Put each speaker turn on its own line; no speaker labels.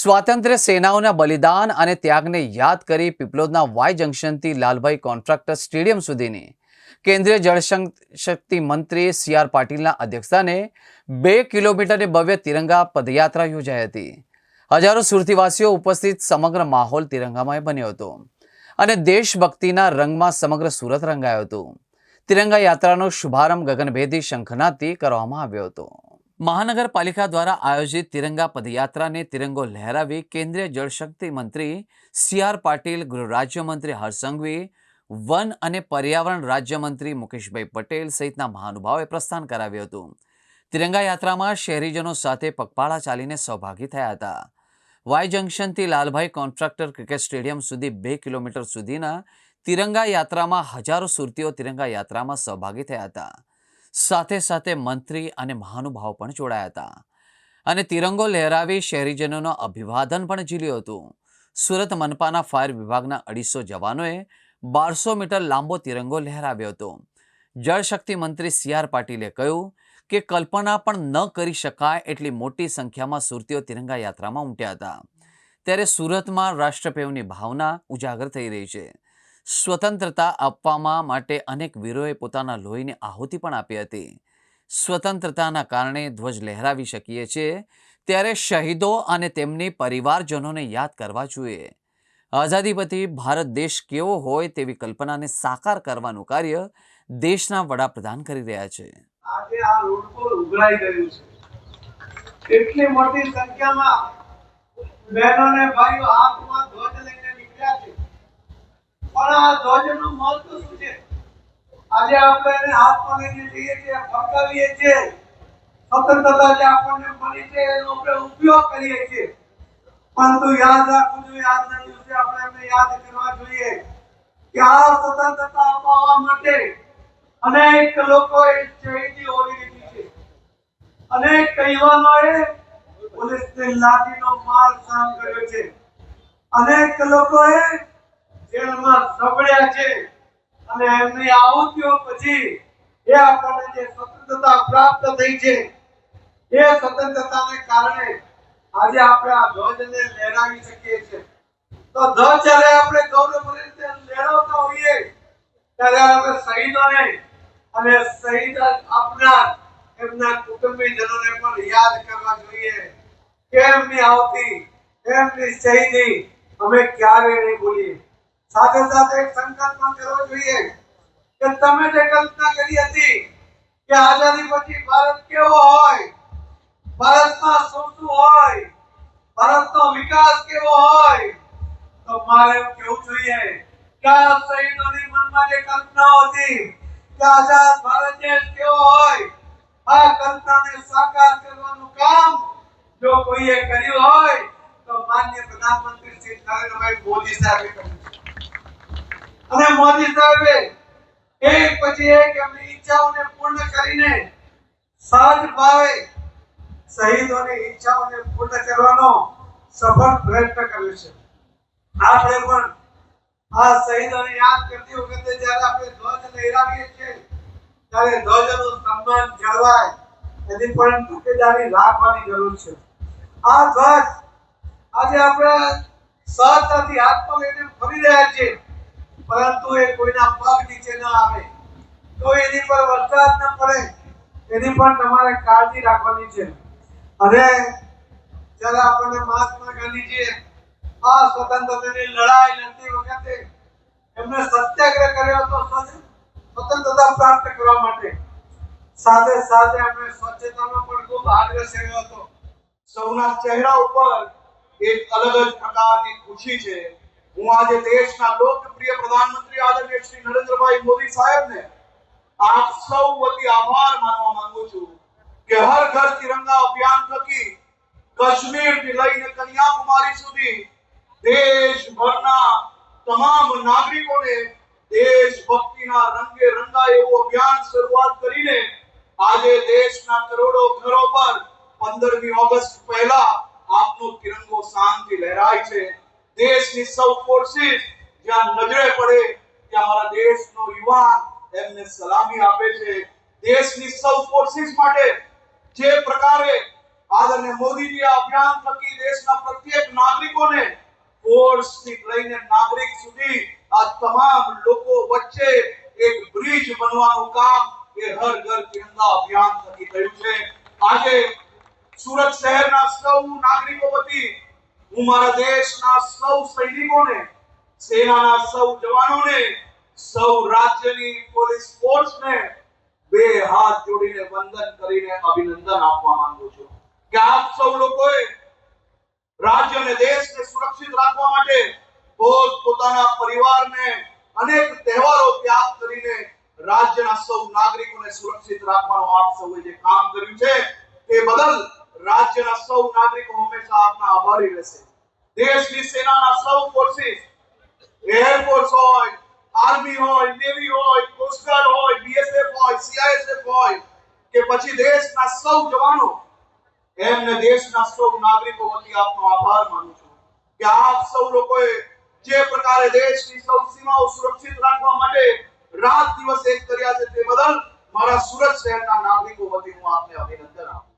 સ્વાતંત્ર્ય સેનાઓના બલિદાન અને ત્યાગને યાદ કરી પીપલોદના વાય જંકશનથી લાલભાઈ કોન્ટ્રાક્ટર સ્ટેડિયમ સુધીની કેન્દ્રીય જળશક્તિ મંત્રી સી.આર. પાટીલના અધ્યક્ષસ્થાને 2 કિલોમીટરની ભવ્ય તિરંગા પદયાત્રા યોજાઈ હતી. હજારો સુરતીવાસીઓ ઉપસ્થિત સમગ્ર માહોલ તિરંગામય બન્યો હતો અને દેશભક્તિના રંગમાં સમગ્ર સુરત રંગાયું હતું. તિરંગા યાત્રાનો શુભારંભ ગગનભેદી શંખનાદથી કરવામાં આવ્યો હતો. મહાનગરપાલિકા દ્વારા આયોજિત તિરંગા પદયાત્રાને તિરંગો લહેરાવી કેન્દ્રીય જળશક્તિ મંત્રી સી.આર. પાટીલ, ગૃહ રાજ્યમંત્રી હર્ષ સંઘવી, વન અને પર્યાવરણ રાજ્યમંત્રી મુકેશભાઈ પટેલ સહિતના મહાનુભાવોએ પ્રસ્થાન કરાવ્યું હતું. તિરંગા યાત્રામાં શહેરીજનો સાથે પગપાળા ચાલીને સહભાગી થયા હતા. વાય જંકશનથી લાલભાઈ કોન્ટ્રાક્ટર ક્રિકેટ સ્ટેડિયમ સુધી 2 કિલોમીટર સુધીના તિરંગા યાત્રામાં હજારો સુરતીઓ તિરંગા યાત્રામાં સહભાગી થયા હતા. સાથે સાથે મંત્રી અને મહાનુભાવો પણ જોડાયા હતા અને તિરંગો લહેરાવી શહેરીજનોનું અભિવાદન પણ ઝીલ્યું હતું. સુરત મનપાના ફાયર વિભાગના 250 જવાનોએ 1200 મીટર લાંબો તિરંગો લહેરાવ્યો હતો. જળશક્તિ મંત્રી સી.આર. પાટીલે કહ્યું કે કલ્પના પણ ન કરી શકાય એટલી મોટી સંખ્યામાં સુરતીઓ તિરંગા યાત્રામાં ઉમટ્યા હતા. ત્યારે સુરતમાં રાષ્ટ્રપ્રેમની ભાવના ઉજાગર થઈ રહી છે. સ્વતંત્રતા આપવા માટે અનેક વીરોએ પોતાના લોહીની આહુતિ પણ આપી હતી. સ્વતંત્રતાના કારણે ધ્વજ લહેરાવી શકીએ છીએ, ત્યારે શહીદો અને તેમની પરિવારજનોને યાદ કરવા જોઈએ. આઝાદી પછી ભારત દેશ કેવો હોય તેવી કલ્પનાને સાકાર કરવાનું કાર્ય દેશના વડાપ્રધાન કરી રહ્યા છે.
આજે આ રોડ પર ઉઘરાઈ ગયું છે. એટલી મોટી સંખ્યામાં બહેનો અને ભાઈઓ હાથમાં ધ્વજ લઈને નીકળ્યા છે. પણ આ ધ્વજનું મહત્વ શું છે? આજે આપણે એને હાથમાં લઈને જઈએ છીએ, ફરકાવીએ છીએ. સ્વતંત્રતા જે આપણને મળી છે એનો આપણે ઉપયોગ કરીએ છીએ. પરંતુ યાદ રાખવું જોઈએ, આજના દિવસે આપણે એમને યાદ કરવા જોઈએ કે આ સ્વતંત્રતા અપાવવા માટે અનેક લોકોએ શહીદી ઓરી લીધી છે. અનેક યુવાનોએ પોલીસની લાઠીનો માર સહન કર્યો છે. અનેક લોકોએ જેલમાં સબળ્યા છે અને એમની આહુતિઓ પછી એ આપણને જે સ્વતંત્રતા પ્રાપ્ત થઈ છે એ સ્વતંત્રતાને કારણે આજે આપણે આ ધ્વજને લહેરાવી શકીએ છીએ. તો ધ્વજ જ્યારે આપણે ગૌરવભરી રીતે લહેરાવતા હોઈએ ત્યારે આપણે શહીદોને અને શહીદ આપનાર એમના કુટુંબીજનોને પણ યાદ કરવા જોઈએ કે એમની આહુતિ, એમની શહીદી અમે ક્યારેય નહીં ભૂલીએ. સાથે સાથે એક સંકલ્પ પણ કરવો જોઈએ કે તમે જે કલ્પના કરી હતી કે આઝાદી પછી ભારત કેવો હોય, ભારતમાં શું શું હોય, ભારતનો વિકાસ કેવો હોય, તો મારે એવું કહેવું જોઈએ કે આ શહીદોની મનમાં જે કલ્પનાઓ હતી કે આઝાદ ભારત દેશ કેવો હોય, આ કલ્પનાને સાકાર કરવાનું કામ જો કોઈએ કર્યું હોય તો માનનીય પ્રધાનમંત્રી શ્રી નરેન્દ્રભાઈ મોદી સાહેબે કર્યું છે. અને મોદી સાહેબે એક પછી એક એમની ઈચ્છાઓને પૂર્ણ કરીને સહજ ભાવે શહીદોની ઈચ્છાઓને પૂર્ણ કરવાનો સફળ પ્રયત્ન કર્યો છે. આપણે પણ આ શહીદોને યાદ કરતી વખતે જ્યારે આપણે ધ્વજ લહેરાવીએ છીએ ત્યારે ધ્વજનું સન્માન જળવાય એની પણ તકેદારી રાખવાની જરૂર છે. આ ધ્વજ આજે આપણે સહજતાથી હાથમાં લઈને ફરી રહ્યા છીએ, પરંતુ એ કોઈના પગ નીચે ન આવે, તો એની પર વરસાદ ન પડે એની પણ તમારે કાળજી રાખવાની છે. અને જ્યારે આપણને મહાત્મા ગાંધીજીએ આ સ્વતંત્રતાની લડાઈ લડતી વખતે એમને સત્યાગ્રહ કર્યો હતો સ્વતંત્રતા પ્રાપ્ત કરવા માટે. સાથે સાથે એમણે સ્વચ્છતાનો પણ ખૂબ આગ્રહ કર્યો હતો. સૌના ચહેરા ઉપર એક અલગ જ પ્રકારની ખુશી છે. હું આજે દેશના લોકપ્રિય પ્રધાનમંત્રી આદરણીય શ્રી નરેન્દ્રભાઈ મોદી સાહેબને આપ સૌ વતી આભાર માનવા માંગુ છું કે હર ઘર તિરંગા અભિયાન થકી કાશ્મીરથી લઈને કન્યાકુમારી સુધી દેશભરના તમામ નાગરિકોને દેશભક્તિના રંગે રંગાય એવું અભિયાન શરૂઆત કરીને આજે દેશના કરોડો ઘરો પર 15મી ઓગસ્ટ પહેલા આપનો તિરંગો શાનથી લહેરાય છે. દેશની સૌ ફોર્સિસ જ્યાં નજરે પડે ત્યાં અમારા દેશનો યુવાન એમને સલામી આપે છે. દેશની સૌ ફોર્સિસ માટે જે પ્રકારે આદરણીય મોદીજી આ અભિયાન થકી દેશના પ્રત્યેક નાગરિકોને ફોર્સથી લઈને નાગરિક સુધી આ તમામ લોકો વચ્ચે એક બ્રિજ બનવાનું કામ એ હર ઘર તિરંગા અભિયાન થકી થયું છે. આજે સુરત શહેરના સૌ નાગરિકો વતી હું મારા દેશના સૌ સૈનિકોને, સેનાના સૌ જવાનોને, સૌ રાજ્યની પોલીસ ફોર્સને બે હાથ જોડીને વંદન કરીને અભિનંદન આપવા માંગુ છું કે આપ સૌ લોકોએ રાજ્ય અને દેશને સુરક્ષિત રાખવા માટે પોતાના પરિવારને અનેક તહેવારો ત્યાગ કરીને રાજ્યના સૌ નાગરિકોને સુરક્ષિત રાખવાનું આપ સૌએ જે કામ કર્યું છે તે બદલ રાજ્યના સૌ નાગરિકો હંમેશા આપના આભારી રહેશે. દેશની સેનાના સૌ ફોર્સિસ, એરફોર્સ હોય, આર્મી હોય, નેવી હોય, કોસ્ટગાર્ડ હોય, બીએસએફ હોય, સીઆઈએસએફ હોય કે પછી દેશના સૌ જવાનો, એમને દેશના સૌ નાગરિકો વતી આપનો આભાર માનું છું કે આપ સૌ લોકોએ જે પ્રકારે દેશની સૌ સીમાઓ સુરક્ષિત રાખવા માટે રાત દિવસ એક કર્યા છે તે બદલ મારા સુરત શહેરના નાગરિકો વતી હું આપને અભિનંદન આપું છું.